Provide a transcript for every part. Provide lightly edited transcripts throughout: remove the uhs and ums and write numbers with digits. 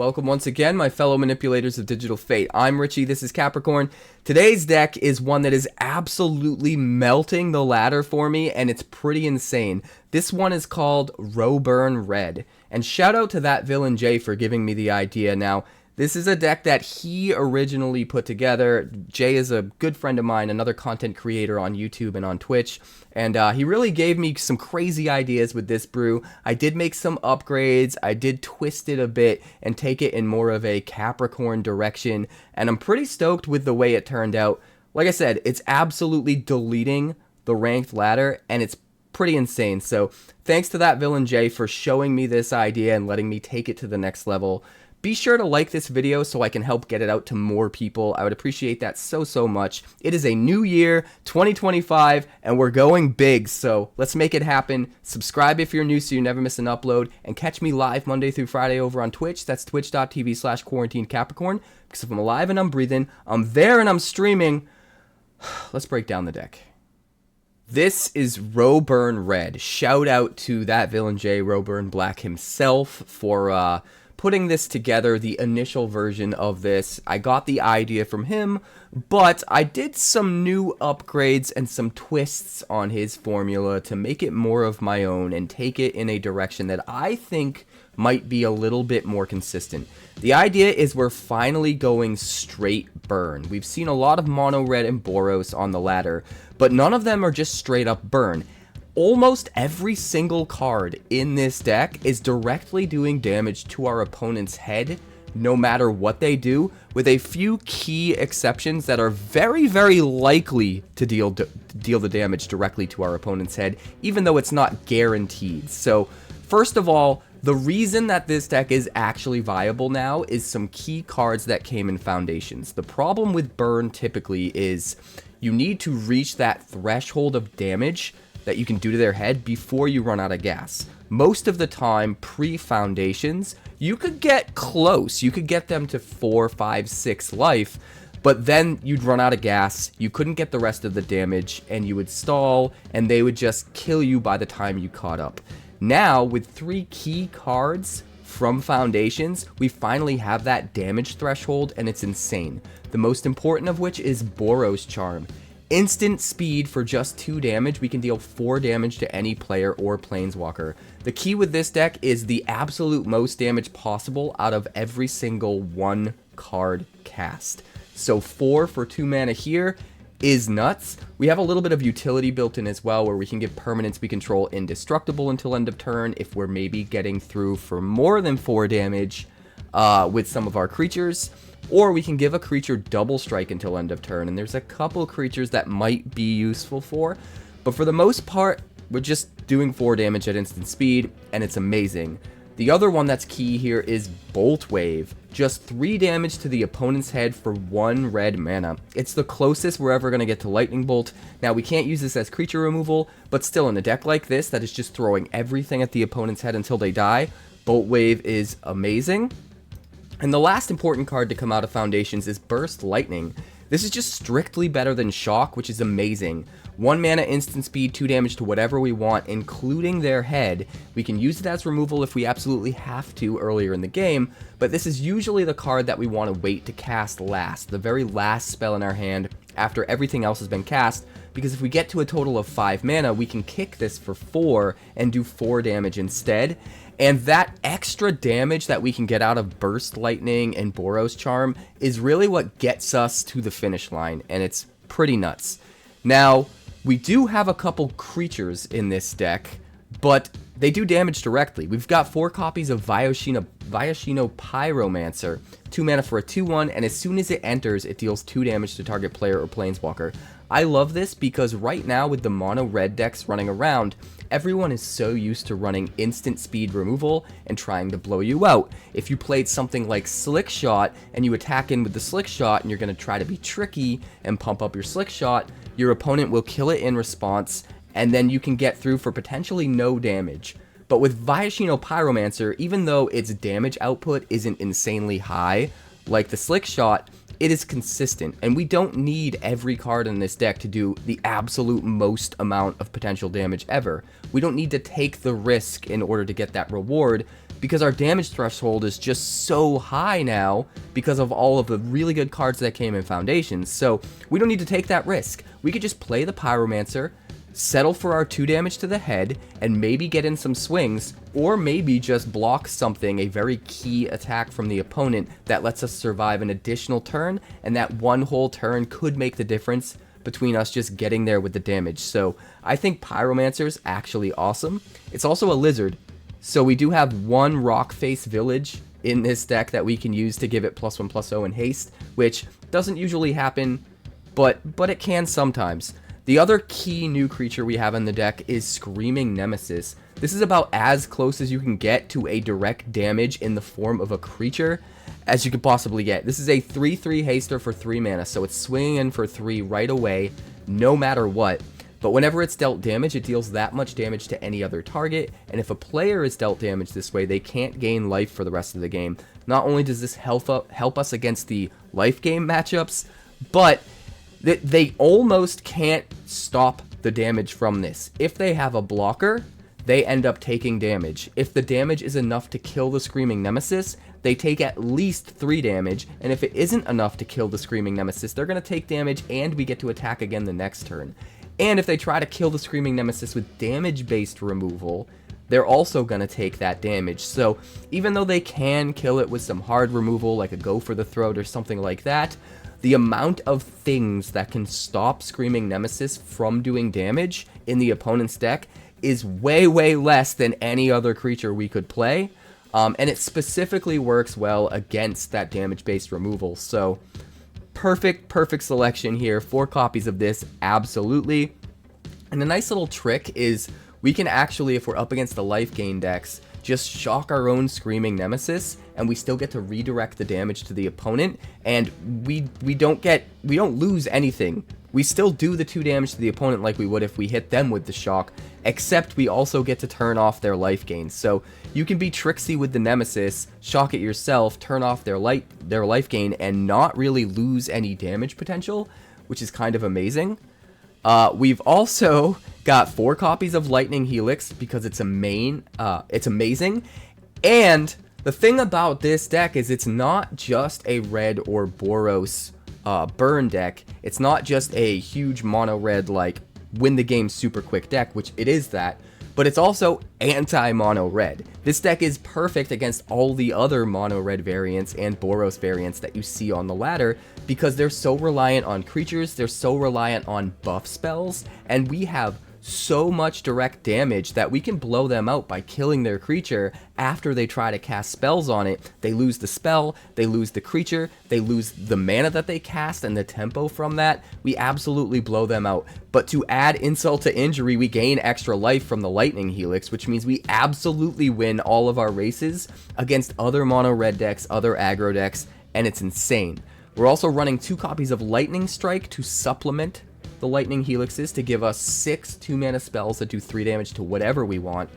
Welcome once again, my fellow manipulators of digital fate. I'm Richie, this is Capricorn. Today's deck is one that is absolutely melting the ladder for me, and it's pretty insane. This one is called ROBURN Red, and shout out to that villain Jay for giving me the idea. Now, this is a deck that he originally put together. Jay is a good friend of mine, another content creator on YouTube and on Twitch, and he really gave me some crazy ideas with this brew. I did make some upgrades, I did twist it a bit and take it in more of a Capricorn direction, and I'm pretty stoked with the way it turned out. Like I said, it's absolutely deleting the ranked ladder, and it's pretty insane. So thanks to that villain Jay for showing me this idea and letting me take it to the next level. Be sure to like this video so I can help get it out to more people. I would appreciate that so much. It is a new year, 2025, and we're going big, so let's make it happen. Subscribe if you're new so you never miss an upload, and catch me live Monday through Friday over on Twitch. That's twitch.tv/quarantinecapricorn, because if I'm alive and I'm breathing, I'm there and I'm streaming. Let's break down the deck. This is ROBURN Red. Shout out to that villain Jay, ROBURN Black himself, for putting this together, the initial version of this. I got the idea from him, but I did some new upgrades and some twists on his formula to make it more of my own and take it in a direction that I think might be a little bit more consistent. The idea is we're finally going straight burn. We've seen a lot of MonoRed and Boros on the ladder, but none of them are just straight up burn. Almost every single card in this deck is directly doing damage to our opponent's head, no matter what they do, with a few key exceptions that are very likely to deal the damage directly to our opponent's head, even though it's not guaranteed. So, first of all, the reason that this deck is actually viable now is some key cards that came in Foundations. The problem with burn typically is you need to reach that threshold of damage that you can do to their head before you run out of gas. Most of the time, pre-Foundations, you could get close. You could get them to 4, 5, 6 life, but then you'd run out of gas, you couldn't get the rest of the damage, and you would stall, and they would just kill you by the time you caught up. Now, with 3 key cards from Foundations, we finally have that damage threshold, and it's insane. The most important of which is Boros Charm. Instant speed for just 2 damage, we can deal 4 damage to any player or planeswalker. The key with this deck is the absolute most damage possible out of every single 1 card cast. So 4 for 2 mana here is nuts. We have a little bit of utility built in as well, where we can give permanents we control indestructible until end of turn if we're maybe getting through for more than 4 damage with some of our creatures. Or we can give a creature double strike until end of turn, and there's a couple creatures that might be useful for, but for the most part, we're just doing 4 damage at instant speed, and it's amazing. The other one that's key here is Boltwave. Just 3 damage to the opponent's head for 1 red mana. It's the closest we're ever going to get to Lightning Bolt. Now, we can't use this as creature removal, but still, in a deck like this that is just throwing everything at the opponent's head until they die, Boltwave is amazing. And the last important card to come out of Foundations is Burst Lightning. This is just strictly better than Shock, which is amazing. 1 mana instant speed, 2 damage to whatever we want, including their head. We can use it as removal if we absolutely have to earlier in the game, but this is usually the card that we want to wait to cast last, the very last spell in our hand after everything else has been cast, because if we get to a total of 5 mana, we can kick this for 4 and do 4 damage instead. And that extra damage that we can get out of Burst Lightning and Boros Charm is really what gets us to the finish line, and it's pretty nuts. Now, we do have a couple creatures in this deck, but they do damage directly. We've got 4 copies of Viashino Pyromancer, 2 mana for a 2/1, and as soon as it enters, it deals 2 damage to target player or planeswalker. I love this because right now with the mono red decks running around, everyone is so used to running instant speed removal and trying to blow you out. If you played something like Slick Shot and you attack in with the Slick Shot and you're going to try to be tricky and pump up your Slick Shot, your opponent will kill it in response, and then you can get through for potentially no damage. But with Viashino Pyromancer, even though its damage output isn't insanely high, like the Slick Shot, it is consistent, and we don't need every card in this deck to do the absolute most amount of potential damage ever. We don't need to take the risk in order to get that reward, because our damage threshold is just so high now because of all of the really good cards that came in Foundations. So we don't need to take that risk. We could just play the Pyromancer, settle for our 2 damage to the head, and maybe get in some swings, or maybe just block something, a very key attack from the opponent that lets us survive an additional turn, and that one whole turn could make the difference between us just getting there with the damage. So I think Pyromancer's actually awesome. It's also a lizard, so we do have one Rockface Village in this deck that we can use to give it +1/+0 in haste, which doesn't usually happen, but it can sometimes. The other key new creature we have in the deck is Screaming Nemesis. This is about as close as you can get to a direct damage in the form of a creature as you could possibly get. This is a 3/3 haster for 3 mana, so it's swinging in for 3 right away, no matter what. But whenever it's dealt damage, it deals that much damage to any other target, and if a player is dealt damage this way, they can't gain life for the rest of the game. Not only does this help us against the life game matchups, but they almost can't stop the damage from this. If they have a blocker, they end up taking damage. If the damage is enough to kill the Screaming Nemesis, they take at least 3 damage, and if it isn't enough to kill the Screaming Nemesis, they're going to take damage, and we get to attack again the next turn. And if they try to kill the Screaming Nemesis with damage-based removal, they're also going to take that damage. So even though they can kill it with some hard removal, like a Go for the Throat or something like that, the amount of things that can stop Screaming Nemesis from doing damage in the opponent's deck is way, way less than any other creature we could play. And it specifically works well against that damage-based removal. So perfect selection here. 4 copies of this, absolutely. And a nice little trick is we can actually, if we're up against the life gain decks, just shock our own Screaming Nemesis, and we still get to redirect the damage to the opponent, and we don't lose anything. We still do the 2 damage to the opponent like we would if we hit them with the shock, except we also get to turn off their life gain. So you can be tricksy with the Nemesis, shock it yourself, turn off their life gain, and not really lose any damage potential, which is kind of amazing. We've also got 4 copies of Lightning Helix because it's it's amazing. And the thing about this deck is it's not just a red or Boros burn deck. It's not just a huge mono red like win the game super quick deck, which it is that, but it's also anti-mono red. This deck is perfect against all the other mono red variants and Boros variants that you see on the ladder because they're so reliant on creatures, they're so reliant on buff spells, and we have so much direct damage that we can blow them out by killing their creature after they try to cast spells on it. They lose the spell, they lose the creature, they lose the mana that they cast and the tempo from that. We absolutely blow them out. But to add insult to injury, we gain extra life from the Lightning Helix, which means we absolutely win all of our races against other mono red decks, other aggro decks, and it's insane. We're also running 2 copies of Lightning Strike to supplement the Lightning Helixes to give us 6 2-mana spells that do 3 damage to whatever we want.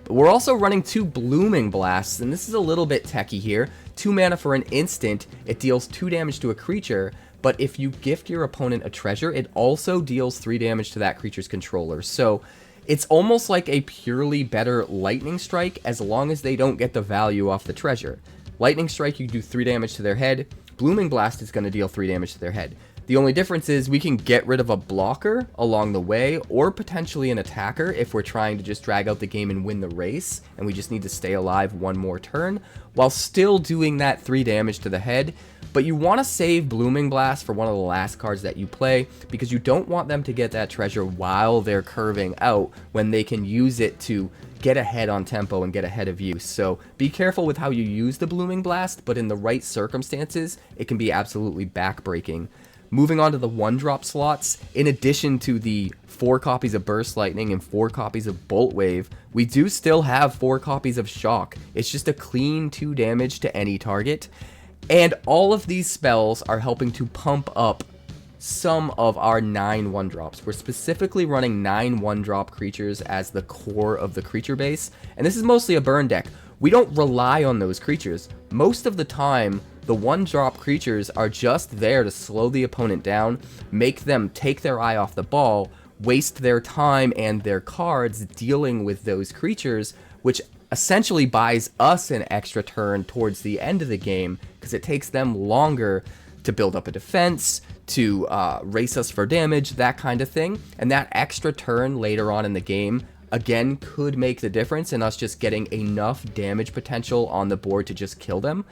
But we're also running 2 Blooming Blasts, and this is a little bit techie here. 2 mana for an instant, it deals 2 damage to a creature, but if you gift your opponent a treasure, it also deals 3 damage to that creature's controller. So it's almost like a purely better Lightning Strike as long as they don't get the value off the treasure. Lightning Strike, you do 3 damage to their head. Blooming Blast is going to deal 3 damage to their head. The only difference is we can get rid of a blocker along the way, or potentially an attacker if we're trying to just drag out the game and win the race, and we just need to stay alive 1 more turn, while still doing that 3 damage to the head. But you want to save Blooming Blast for one of the last cards that you play, because you don't want them to get that treasure while they're curving out, when they can use it to get ahead on tempo and get ahead of you. So be careful with how you use the Blooming Blast, but in the right circumstances, it can be absolutely backbreaking. Moving on to the 1-drop slots, in addition to the 4 copies of Burst Lightning and 4 copies of Boltwave, we do still have 4 copies of Shock. It's just a clean 2 damage to any target. And all of these spells are helping to pump up some of our 9 1-drops. We're specifically running 9 1-drop creatures as the core of the creature base, and this is mostly a burn deck. We don't rely on those creatures. Most of the time, the 1-drop creatures are just there to slow the opponent down, make them take their eye off the ball, waste their time and their cards dealing with those creatures, which essentially buys us an extra turn towards the end of the game, because it takes them longer to build up a defense, to race us for damage, that kind of thing. And that extra turn later on in the game, again, could make the difference in us just getting enough damage potential on the board to just kill them.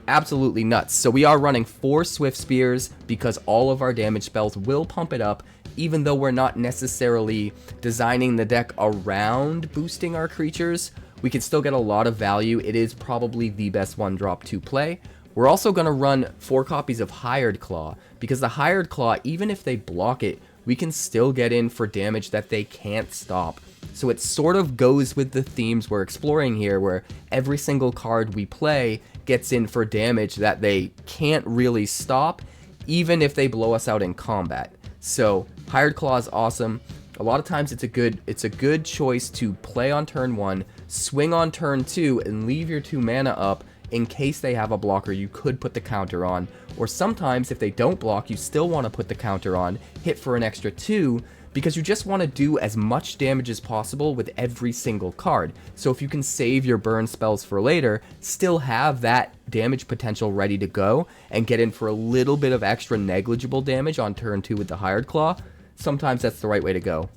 Absolutely nuts. So we are running 4 Swiftspears because all of our damage spells will pump it up, even though we're not necessarily designing the deck around boosting our creatures. We can still get a lot of value. It is probably the best 1-drop to play. We're also going to run 4 copies of Hired Claw, because the Hired Claw, even if they block it, we can still get in for damage that they can't stop. So it sort of goes with the themes we're exploring here, where every single card we play gets in for damage that they can't really stop, even if they blow us out in combat. So Hired Claw is awesome. A lot of times it's a good choice to play on turn 1, swing on turn 2, and leave your 2 mana up in case they have a blocker you could put the counter on. Or sometimes if they don't block, you still want to put the counter on, hit for an extra 2, because you just want to do as much damage as possible with every single card. So if you can save your burn spells for later, still have that damage potential ready to go, and get in for a little bit of extra negligible damage on turn 2 with the Hired Claw, sometimes that's the right way to go.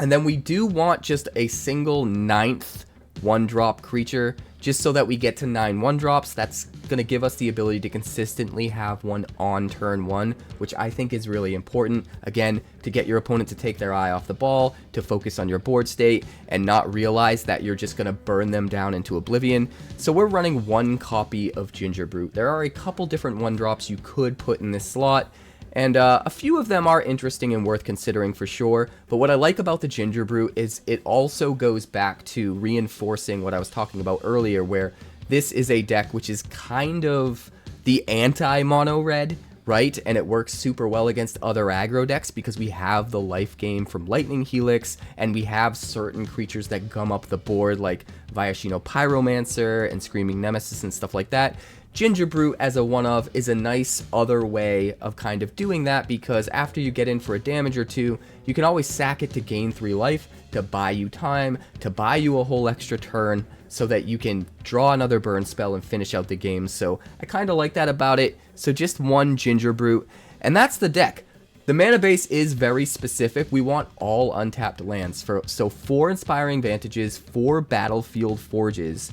And then we do want just a single 9th 1-drop creature, just so that we get to 9 1-drops. That's going to give us the ability to consistently have one on turn 1, which I think is really important. Again, to get your opponent to take their eye off the ball, to focus on your board state, and not realize that you're just going to burn them down into oblivion. So we're running 1 copy of Gingerbrute. There are a couple different 1-drops you could put in this slot, and a few of them are interesting and worth considering for sure. But what I like about the Gingerbrute is it also goes back to reinforcing what I was talking about earlier, where this is a deck which is kind of the anti-mono-red, right? And it works super well against other aggro decks because we have the life gain from Lightning Helix, and we have certain creatures that gum up the board like Viashino Pyromancer and Screaming Nemesis and stuff like that. Gingerbrute as a one-of is a nice other way of kind of doing that, because after you get in for a damage or 2, you can always sack it to gain 3 life, to buy you time, to buy you a whole extra turn, so that you can draw another burn spell and finish out the game. So I kind of like that about it. So just 1 Gingerbrute, and that's the deck. The mana base is very specific. We want all untapped lands, so 4 Inspiring Vantages, 4 Battlefield Forges.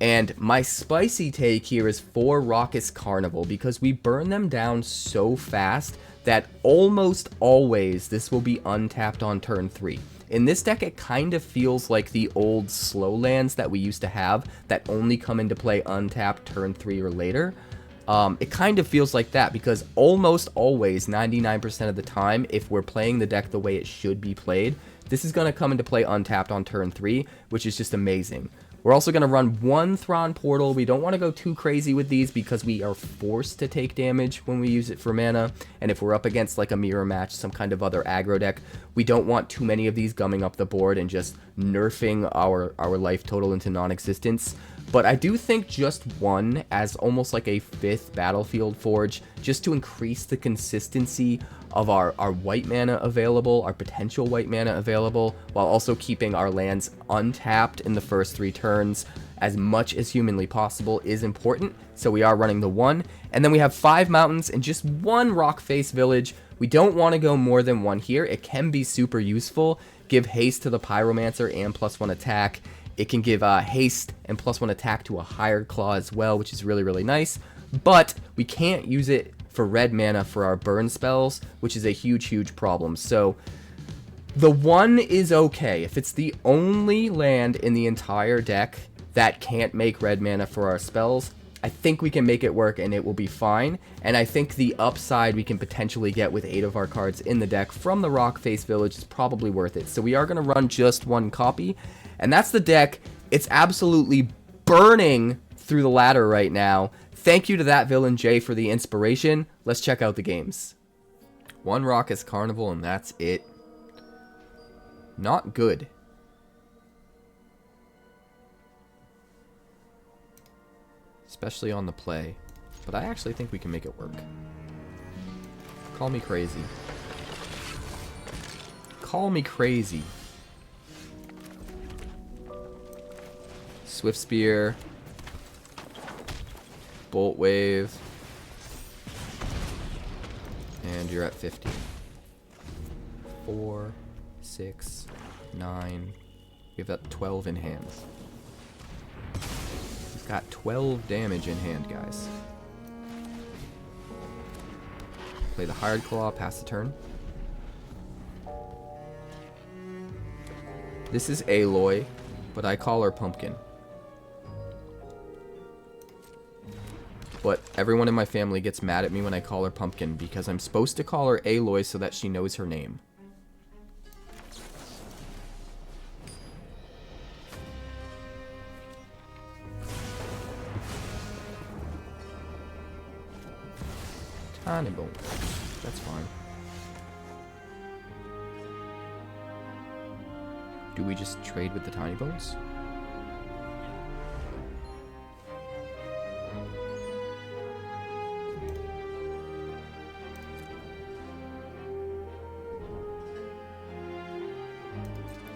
And my spicy take here is 4 Raucous Carnival, because we burn them down so fast that almost always this will be untapped on turn 3. In this deck, it kind of feels like the old slow lands that we used to have that only come into play untapped turn 3 or later. It kind of feels like that, because almost always, 99% of the time, if we're playing the deck the way it should be played, this is going to come into play untapped on turn 3, which is just amazing. We're also going to run 1 Thran Portal. We don't want to go too crazy with these because we are forced to take damage when we use it for mana. And if we're up against like a mirror match, some kind of other aggro deck, we don't want too many of these gumming up the board and just nerfing our life total into non-existence. But I do think just 1 as almost like a 5th Battlefield Forge, just to increase the consistency of our white mana available, our potential white mana available, while also keeping our lands untapped in the first 3 turns as much as humanly possible is important. So we are running the 1, and then we have 5 mountains and just 1 Rockface Village. We don't want to go more than 1 here. It can be super useful. Give haste to the Pyromancer and +1 attack. It can give haste and +1 attack to a Hired Claw as well, which is really, really nice. But we can't use it for red mana for our burn spells, which is a huge, huge problem. So the 1 is okay. If it's the only land in the entire deck that can't make red mana for our spells, I think we can make it work and it will be fine. And I think the upside we can potentially get with 8 of our cards in the deck from the Rockface Village is probably worth it. So we are going to run just 1 copy, and that's the deck. It's absolutely burning through the ladder right now. Thank you to that villain Jay for the inspiration. Let's check out the games. 1 Raucous Carnival, and that's it. Not good. Especially on the play. But I actually think we can make it work. Call me crazy. Call me crazy. Swiftspear. Boltwave. And you're at 50. 4, 6, 9. We have that 12 in hand. He's got 12 damage in hand, guys. Play the Hired Claw, pass the turn. This is Aloy, but I call her Pumpkin. But everyone in my family gets mad at me when I call her Pumpkin because I'm supposed to call her Aloy so that she knows her name. Tiny bolt. That's fine. Do we just trade with the tiny bones?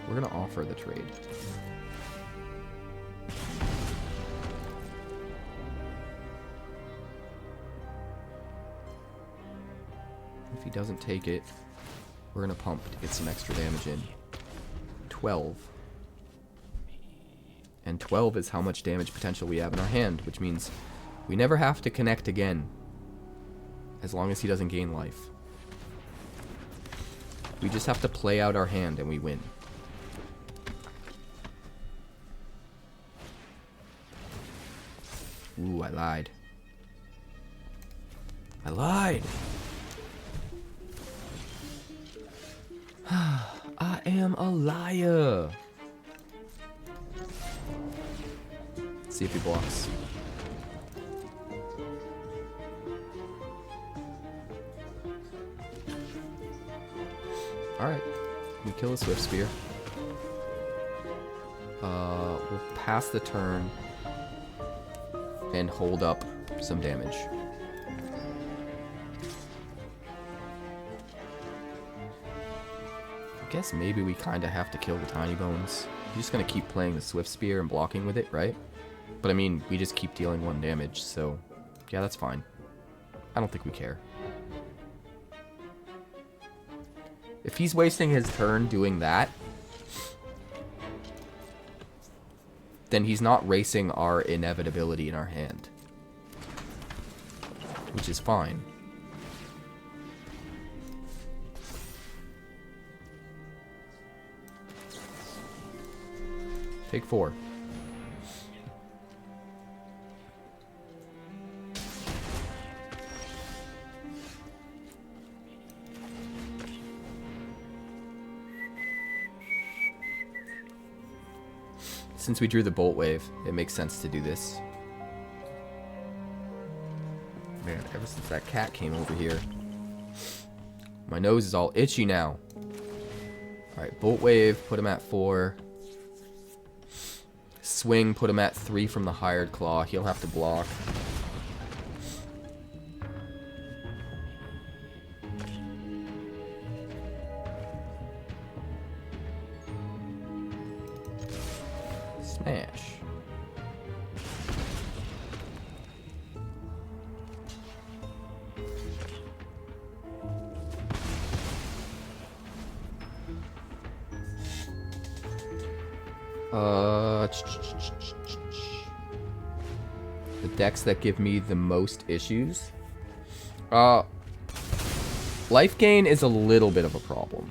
We're gonna offer the trade. If he doesn't take it, we're gonna pump to get some extra damage in. 12. And 12 is how much damage potential we have in our hand, which means we never have to connect again. As long as he doesn't gain life. We just have to play out our hand and we win. Ooh, I lied. I lied! I am a liar! Let's see if he blocks. Alright. We kill a Swiftspear. We'll pass the turn and hold up some damage. I guess maybe we kind of have to kill the Tiny Bones. We're just going to keep playing the Swiftspear and blocking with it, right? But I mean, we just keep dealing 1 damage, so yeah, that's fine. I don't think we care. If he's wasting his turn doing that, then he's not racing our inevitability in our hand. Which is fine. Take 4. Since we drew the Boltwave, it makes sense to do this. Man, ever since that cat came over here, my nose is all itchy now. Alright, Boltwave, put him at 4. Swing, put him at 3 from the Hired Claw. He'll have to block. Smash. The decks that give me the most issues. Life gain is a little bit of a problem.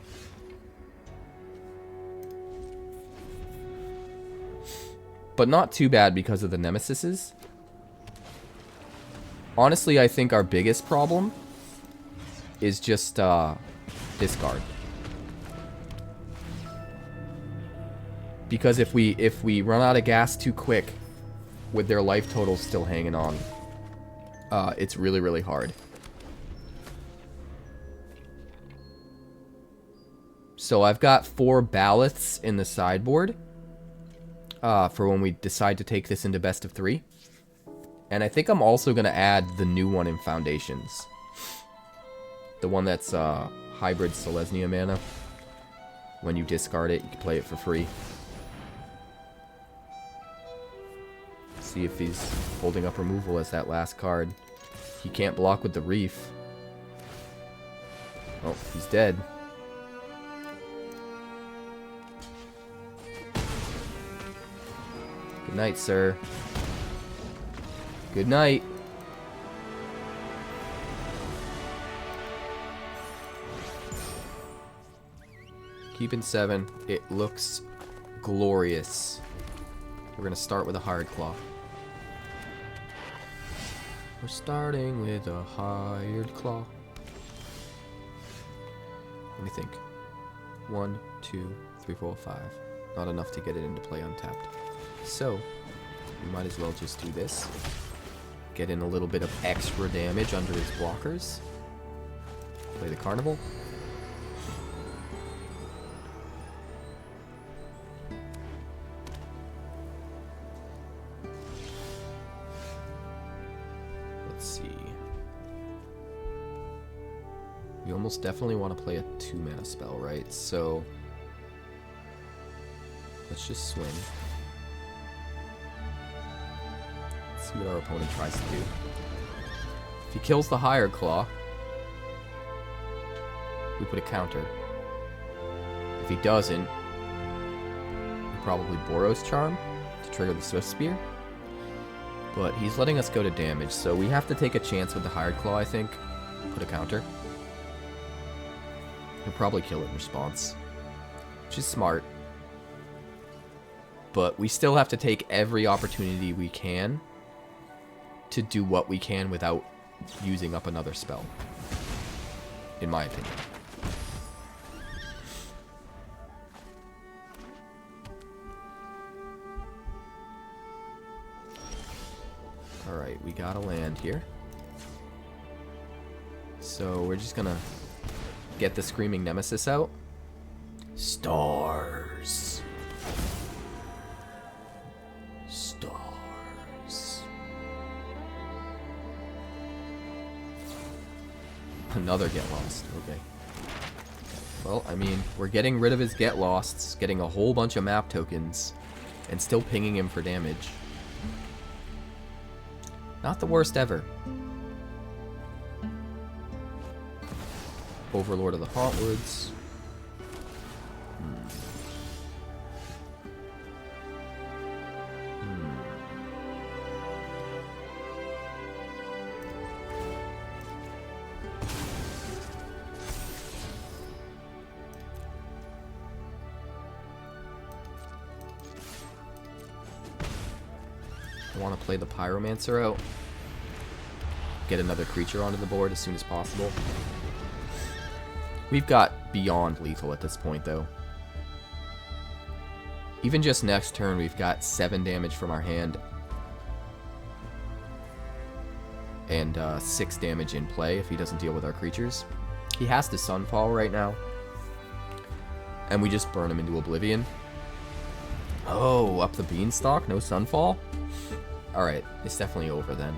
But not too bad because of the Nemesises. Honestly, I think our biggest problem is just discard. Because if we run out of gas too quick with their life totals still hanging on, it's really, really hard. So I've got 4 Baloths in the sideboard for when we decide to take this into best of 3. And I think I'm also going to add the new one in Foundations. The one that's hybrid Selesnya mana. When you discard it, you can play it for free. See if he's holding up removal as that last card. He can't block with the Reef. Oh, he's dead. Good night, sir. Good night. Keeping 7. It looks glorious. We're going to start with a Hired Claw. We're starting with a Hired Claw. Let me think. 1, 2, 3, 4, 5. Not enough to get it into play untapped. So, we might as well just do this. Get in a little bit of extra damage under his blockers. Play the Carnival. Let's see. We almost definitely want to play a 2-mana spell, right? So, let's just swing. See what our opponent tries to do. If he kills the Hired Claw, we put a counter. If he doesn't, we probably Boros Charm to trigger the Swiftspear. But he's letting us go to damage, so we have to take a chance with the Hired Claw, I think. Put a counter. He'll probably kill it in response, which is smart. But we still have to take every opportunity we can to do what we can without using up another spell, in my opinion. Alright, we got a land here. So we're just gonna get the Screaming Nemesis out. Stars. Another Get Lost. Okay. Well, I mean, we're getting rid of his Get Losts, getting a whole bunch of map tokens, and still pinging him for damage. Not the worst ever. Overlord of the Hauntwoods. I want to play the Pyromancer out. Get another creature onto the board as soon as possible. We've got beyond lethal at this point, though. Even just next turn, we've got 7 damage from our hand. And 6 damage in play if he doesn't deal with our creatures. He has to Sunfall right now. And we just burn him into oblivion. Oh, up the beanstalk? No Sunfall? Alright, it's definitely over then.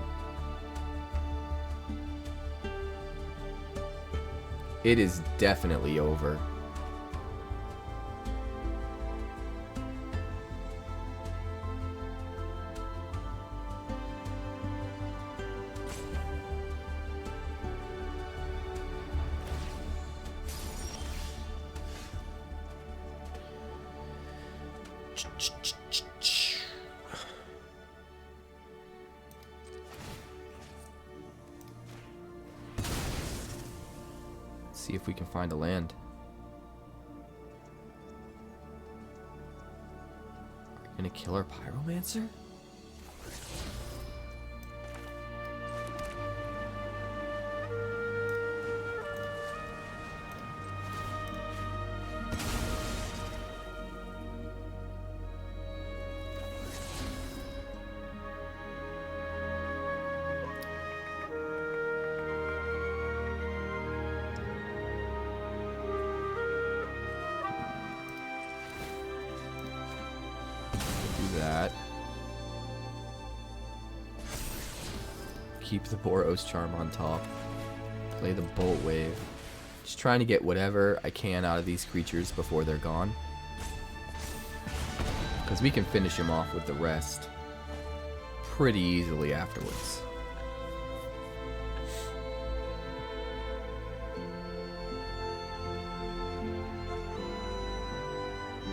It is definitely over. See if we can find a land. Are we gonna kill our Pyromancer? That. Keep the Boros Charm on top. Play the Boltwave. Just trying to get whatever I can out of these creatures before they're gone. Because we can finish him off with the rest pretty easily afterwards.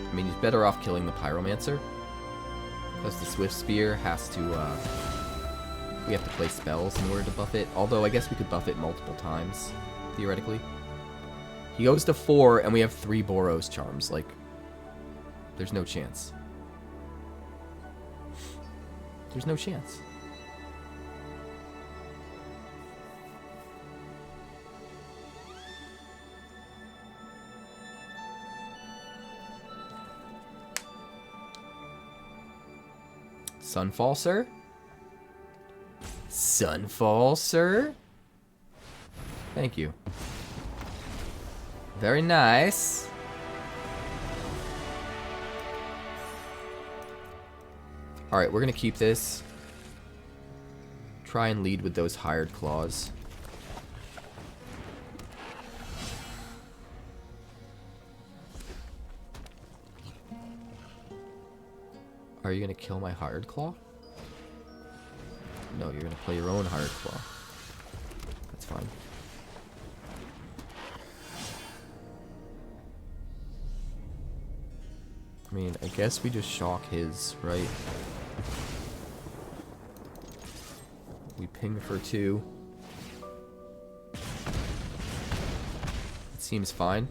I mean, he's better off killing the Pyromancer, because the Swiftspear has to, we have to play spells in order to buff it. Although, I guess we could buff it multiple times, theoretically. He goes to 4, and we have 3 Boros Charms. Like, there's no chance. There's no chance. Sunfall, sir? Sunfall, sir? Thank you. Very nice. Alright, we're gonna keep this. Try and lead with those hired claws. Are you gonna kill my hired claw? No, you're gonna play your own hired claw. That's fine. I mean, I guess we just shock his, right? We ping for 2. It seems fine.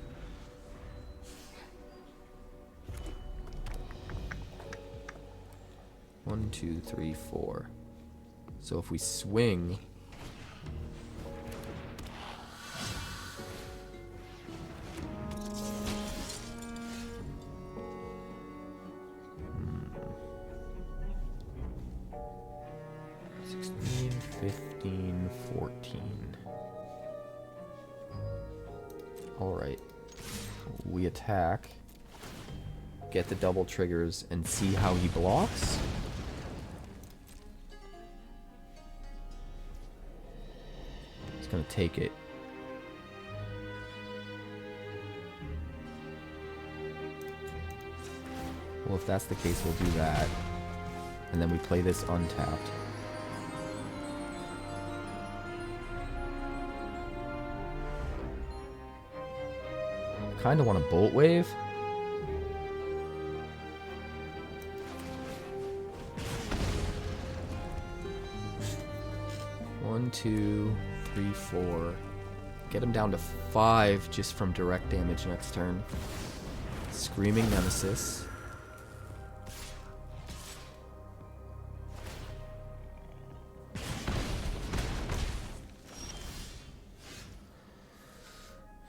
One, 2, 3, 4. So if we swing... $16, $15, $14. Alright. We attack. Get the double triggers and see how he blocks. Gonna take it. Well, if that's the case, we'll do that. And then we play this untapped. Kinda want a Boltwave. One, 2, 3, 4. Get him down to 5 just from direct damage next turn. Screaming Nemesis.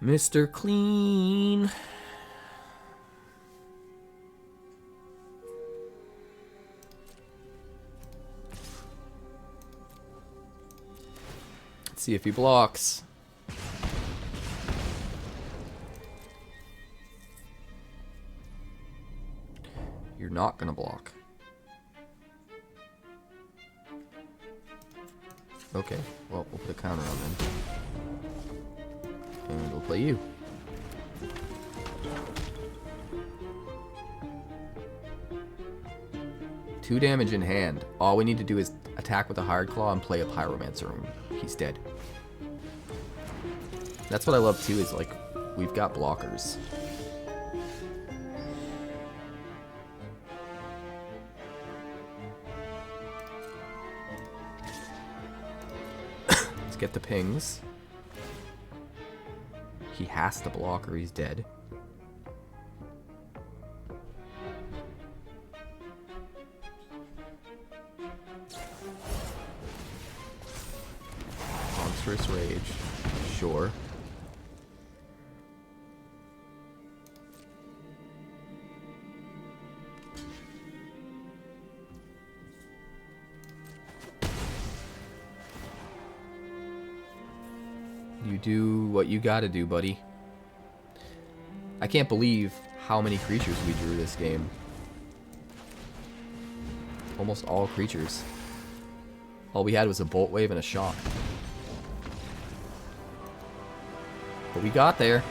Mr. Clean. See if he blocks. You're not gonna block. Okay, well, we'll put a counter on then. And we'll play you. Two damage in hand. All we need to do is attack with a hired claw and play a Pyromancer and he's dead. That's what I love too, is like, we've got blockers. Let's get the pings. He has to block or he's dead. Monstrous Rage. Sure. You do what you gotta do, buddy. I can't believe how many creatures we drew this game. Almost all creatures. All we had was a Boltwave and a Shock. But we got there.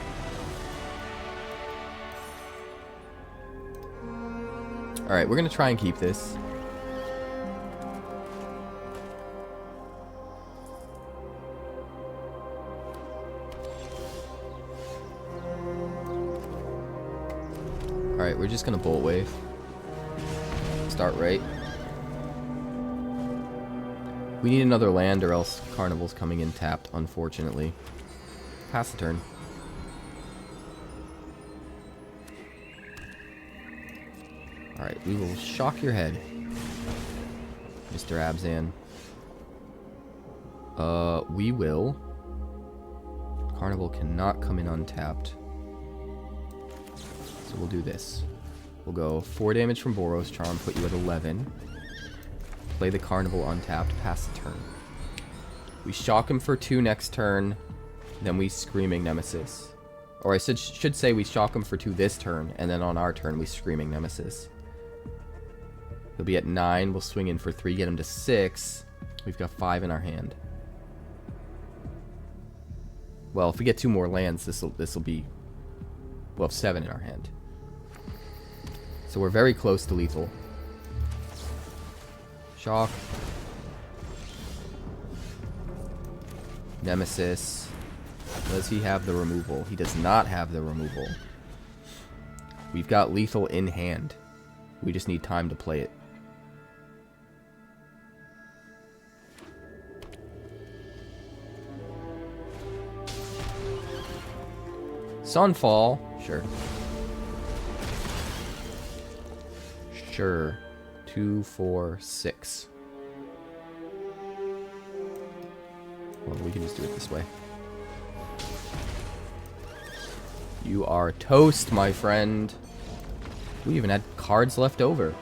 Alright, we're gonna try and keep this. Alright, we're just gonna Boltwave. Start right. We need another land or else Carnival's coming in tapped, unfortunately. Pass the turn. Alright, we will shock your head, Mr. Abzan. We will. Carnival cannot come in untapped. So we'll do this. We'll go 4 damage from Boros Charm, put you at 11. Play the Carnival untapped, pass the turn. We shock him for 2 next turn, then we Screaming Nemesis. Or I should say we shock him for 2 this turn, and then on our turn we Screaming Nemesis. He'll be at 9, we'll swing in for 3, get him to 6. We've got 5 in our hand. Well, if we get 2 more lands, this'll be... We'll have 7 in our hand. So we're very close to lethal. Shock. Nemesis. Does he have the removal? He does not have the removal. We've got lethal in hand. We just need time to play it. Sunfall. Sure. Sure. 2, 4, 6. Well, we can just do it this way. You are toast, my friend. We even had cards left over.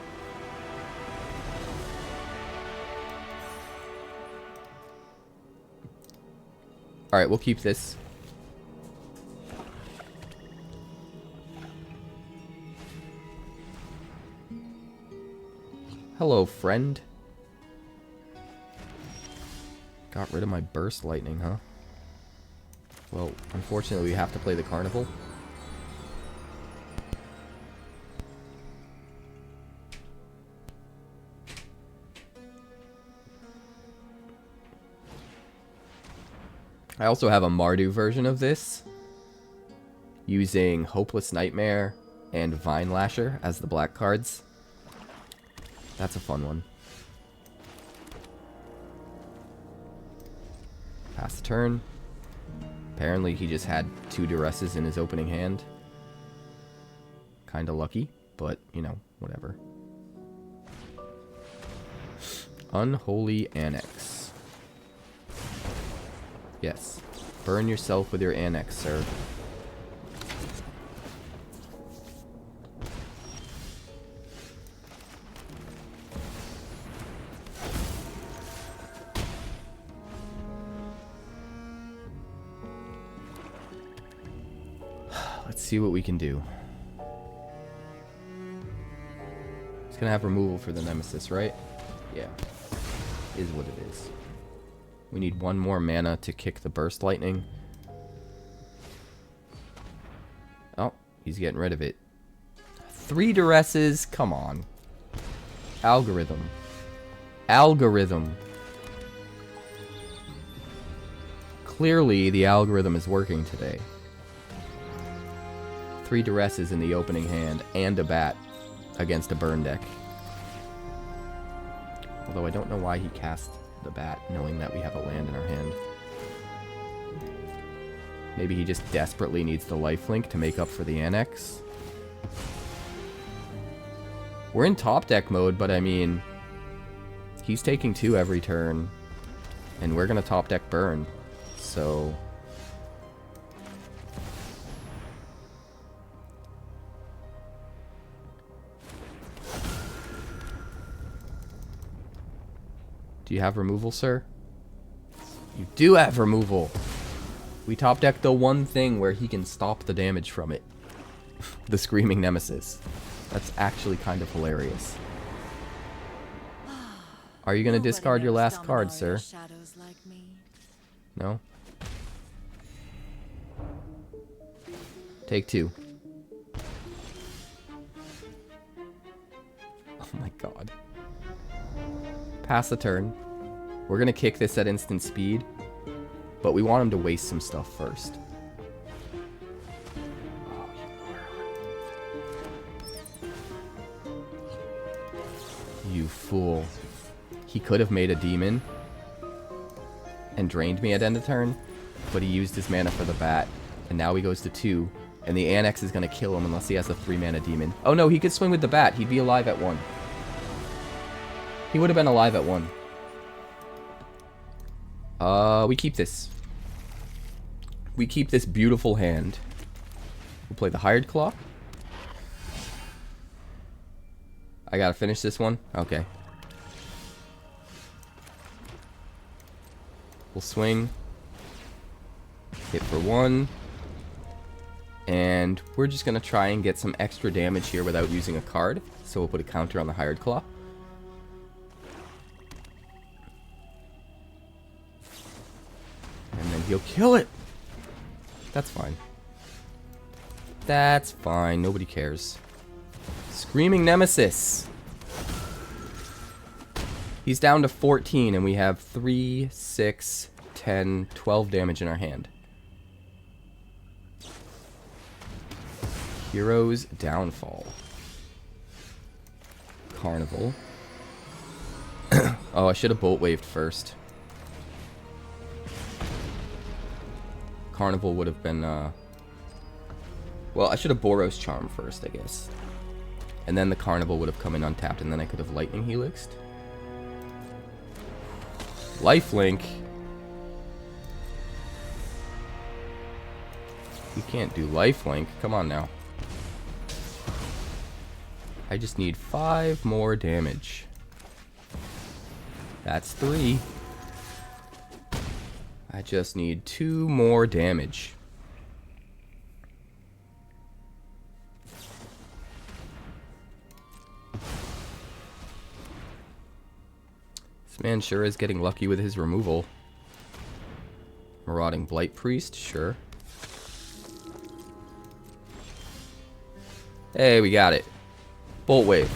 Alright, we'll keep this. Hello, friend. Got rid of my burst lightning, huh? Well, unfortunately, we have to play the Carnival. I also have a Mardu version of this, using Hopeless Nightmare and Vine Lasher as the black cards. That's a fun one. Pass the turn. Apparently he just had 2 Duresses in his opening hand. Kinda lucky, but, you know, whatever. Unholy Annex. Yes. Burn yourself with your Annex, sir. Let's see what we can do. It's gonna have removal for the Nemesis, right? Yeah. Is what it is. We need 1 more mana to kick the Burst Lightning. Oh, he's getting rid of it. 3 Duresses? Come on. Algorithm. Algorithm. Clearly, the algorithm is working today. 3 Duresses in the opening hand, and a bat against a burn deck. Although I don't know why he cast the bat, knowing that we have a land in our hand. Maybe he just desperately needs the lifelink to make up for the Annex. We're in top deck mode, but I mean, he's taking 2 every turn, and we're gonna top deck burn, so... Do you have removal, sir? You do have removal. We top deck the one thing where he can stop the damage from it. The Screaming Nemesis. That's actually kind of hilarious. Are you going to discard your last card, sir? No? Take 2. Oh my god. Pass the turn. We're going to kick this at instant speed, but we want him to waste some stuff first. You fool. He could have made a demon and drained me at end of turn, but he used his mana for the bat, and now he goes to 2, and the Annex is going to kill him unless he has a 3-mana demon. Oh no, he could swing with the bat. He'd be alive at 1. He would have been alive at 1. We keep this. We keep this beautiful hand. We'll play the Hired Claw. I gotta finish this one? Okay. We'll swing. Hit for 1. And we're just gonna try and get some extra damage here without using a card. So we'll put a counter on the Hired Claw. And then he'll kill it. That's fine. That's fine. Nobody cares. Screaming Nemesis. He's down to 14, and we have 3, 6, 10, 12 damage in our hand. Hero's Downfall. Carnival. Oh, I should have Boltwaved first. Carnival would have been, well, I should have Boros Charm first, I guess. And then the Carnival would have come in untapped, and then I could have Lightning Helixed. Lifelink. You can't do Lifelink. Come on now. I just need 5 more damage. That's 3. I just need 2 more damage. This man sure is getting lucky with his removal. Marauding Blight Priest, sure. Hey, we got it. Boltwave.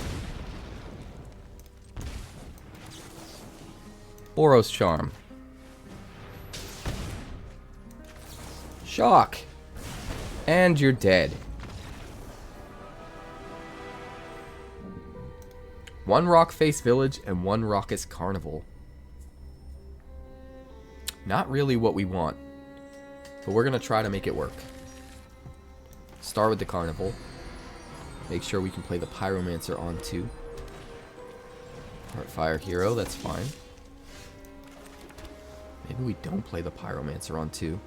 Boros Charm. Shock. And you're dead. 1 Rockface Village and 1 Raucous Carnival. Not really what we want, but we're going to try to make it work. Start with the Carnival. Make sure we can play the Pyromancer on 2. Heartfire Hero, that's fine. Maybe we don't play the Pyromancer on 2.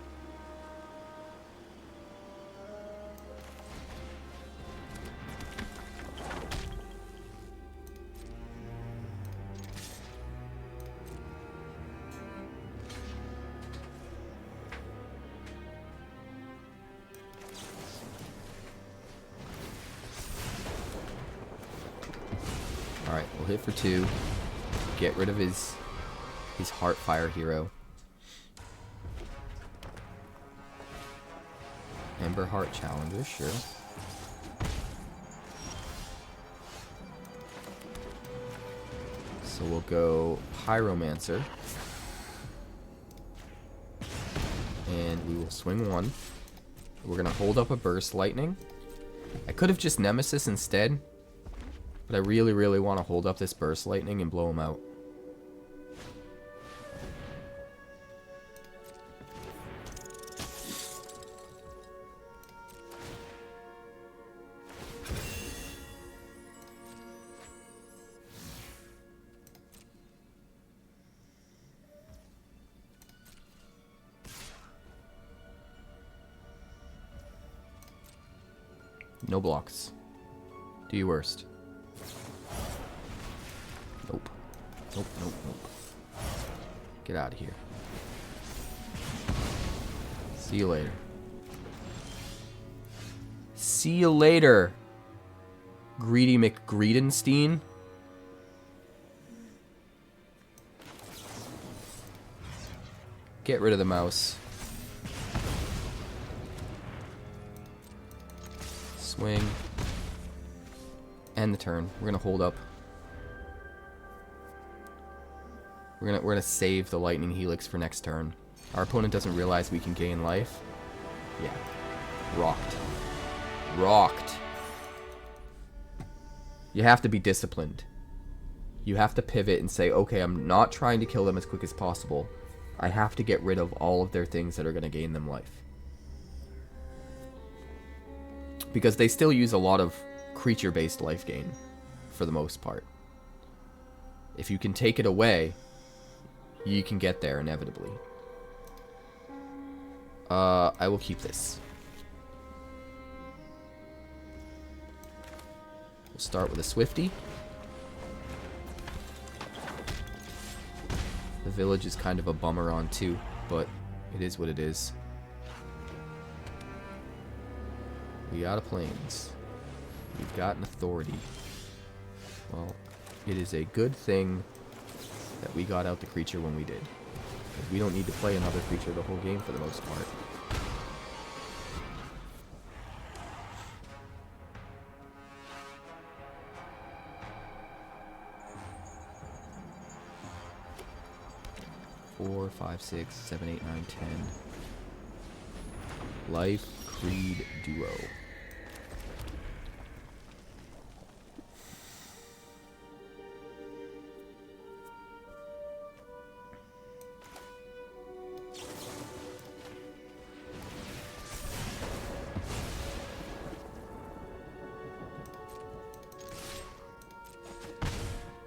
Alright, we'll hit for 2. Get rid of his Heartfire Hero. Ember Heart Challenger, sure. So we'll go Pyromancer. And we will swing 1. We're going to hold up a Burst Lightning. I could have just Nemesis instead. But I really, really want to hold up this Burst Lightning and blow him out. No blocks. Do your worst. Nope. Nope, nope, nope. Get out of here. See you later. See you later, Greedy McGreedenstein. Get rid of the mouse. Swing. End the turn. We're gonna hold up. We're gonna save the Lightning Helix for next turn. Our opponent doesn't realize we can gain life. Yeah. Rocked. Rocked. You have to be disciplined. You have to pivot and say, okay, I'm not trying to kill them as quick as possible. I have to get rid of all of their things that are going to gain them life. Because they still use a lot of creature-based life gain, for the most part. If you can take it away, you can get there inevitably. I will keep this. We'll start with a Swifty. The village is kind of a bummer on too, but it is what it is. We got a plains. We've got an authority. Well, it is a good thing that we got out the creature when we did. Because we don't need to play another creature the whole game for the most part. Four, 5, 6, 7, 8, 9, 10. Life Creed Duo.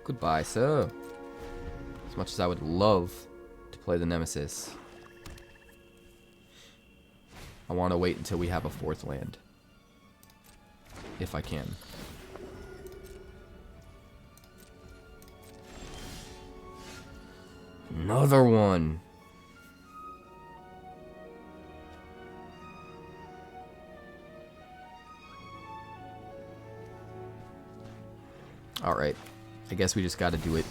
Goodbye, sir. As much as I would love to play the Nemesis, I want to wait until we have a 4th land. If I can. Another one. Alright. I guess we just gotta do it.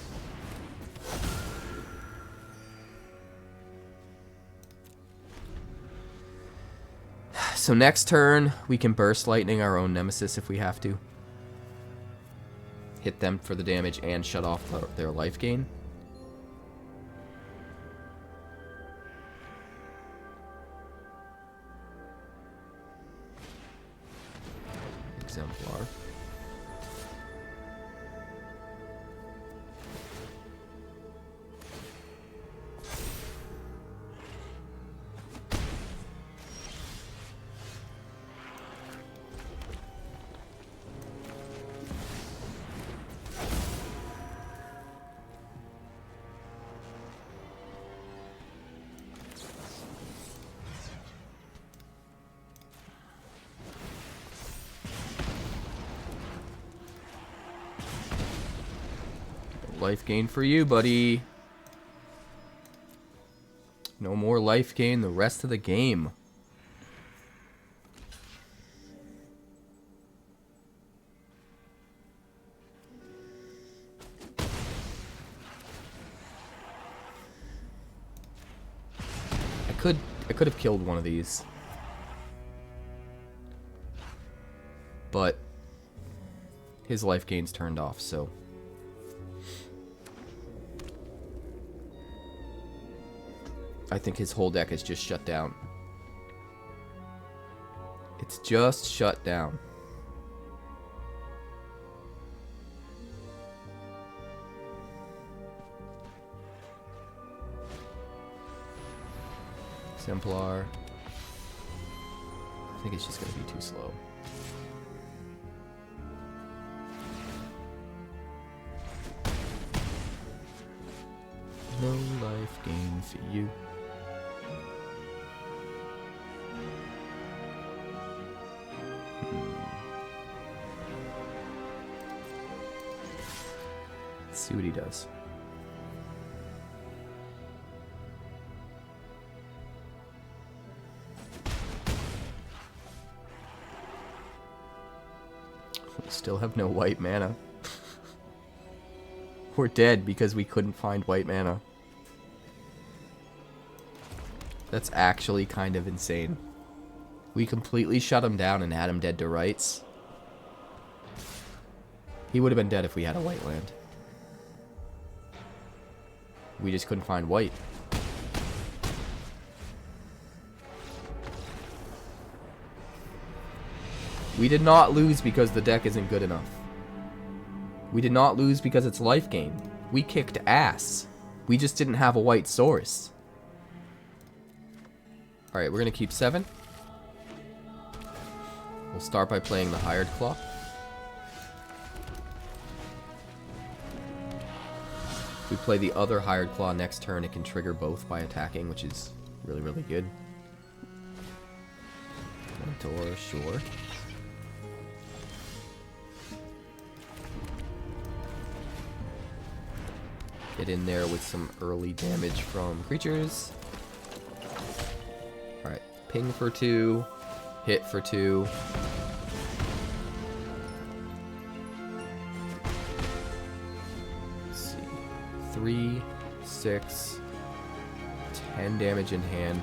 So next turn, we can Burst Lightning our own Nemesis if we have to. Hit them for the damage and shut off their life gain. Exemplar. Life gain for you, buddy. No more life gain the rest of the game. I could have killed one of these. But his life gain's turned off, so I think his whole deck is just shut down. It's just shut down. Exemplar. I think it's just going to be too slow. No life gain for you. Let's see what he does. We still have no white mana. We're dead because we couldn't find white mana. That's actually kind of insane. We completely shut him down and had him dead to rights. He would have been dead if we had a white land. We just couldn't find white. We did not lose because the deck isn't good enough. We did not lose because it's life gain. We kicked ass. We just didn't have a white source. Alright, we're going to keep 7. We'll start by playing the Hired Claw. If we play the other Hired Claw next turn, it can trigger both by attacking, which is really, really good. Mentor, sure. Get in there with some early damage from creatures. Alright, ping for 2, hit for 2. Let's see. 3, 6, 10 damage in hand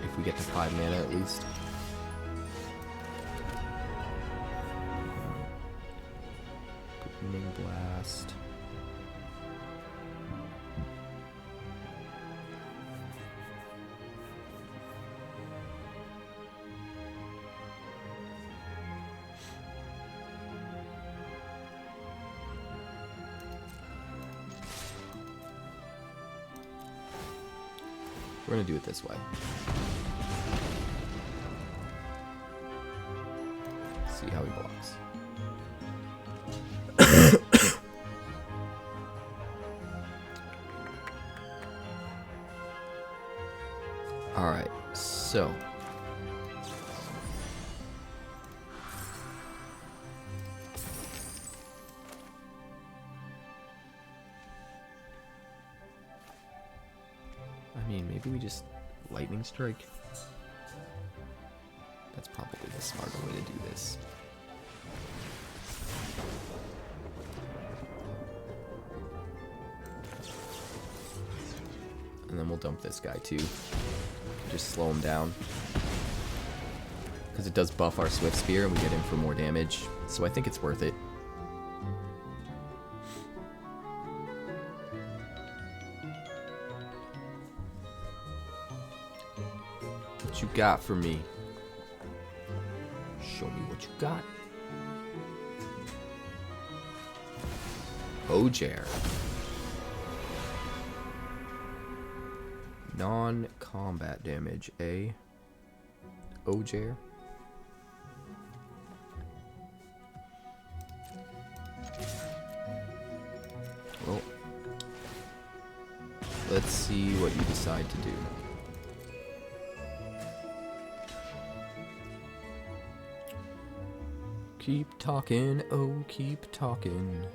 if we get to 5 mana at least. Booming Blast. We're gonna do it this way. See how he blocks. Alright, so. I mean, maybe we just Lightning Strike. That's probably the smarter way to do this. And then we'll dump this guy too. Just slow him down. Because it does buff our Swiftspear and we get in for more damage. So I think it's worth it. What you got for me? Show me what you got. 𝐿𝐽𝐻. Non-combat damage, 𝐿𝐽𝐻. Well, let's see what you decide to do. Keep talking, oh, keep talking.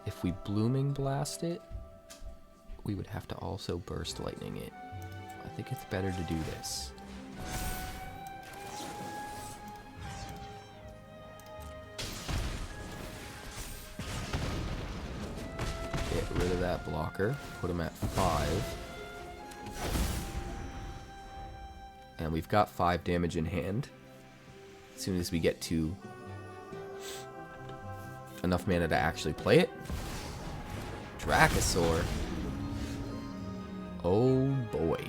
If we Blooming Blast it, we would have to also Burst Lightning it. I think it's better to do this. Get rid of that blocker, put him at 5. And we've got 5 damage in hand. As soon as we get to enough mana to actually play it. Dracosaur. Oh boy.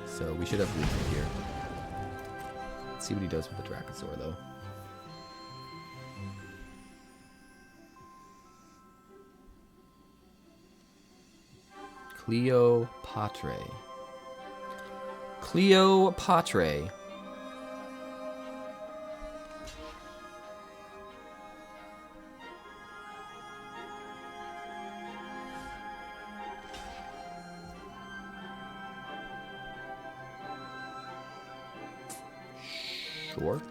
So we should have movement here. Let's see what he does with the Dracosaur though. 𝐀𝐫𝐞𝐧𝐚. 𝐀𝐫𝐞𝐧𝐚. Sure.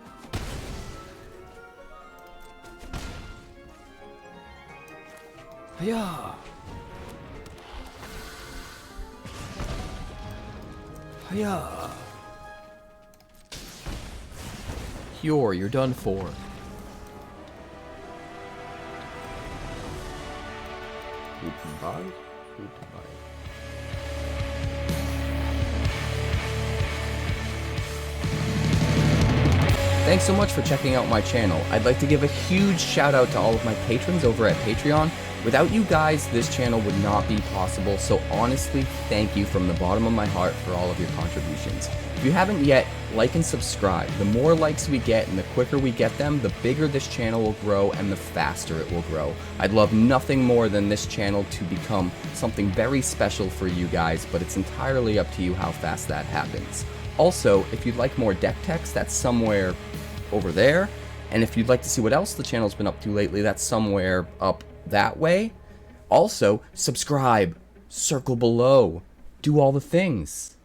Hiya! Hiya! Cure, you're done for. Goodbye. Goodbye. Thanks so much for checking out my channel. I'd like to give a huge shout out to all of my patrons over at Patreon. Without you guys, this channel would not be possible, so honestly, thank you from the bottom of my heart for all of your contributions. If you haven't yet, like and subscribe. The more likes we get and the quicker we get them, the bigger this channel will grow and the faster it will grow. I'd love nothing more than this channel to become something very special for you guys, but it's entirely up to you how fast that happens. Also, if you'd like more deck text, that's somewhere over there. And if you'd like to see what else the channel's been up to lately, that's somewhere up that way. Also, subscribe, circle below, do all the things.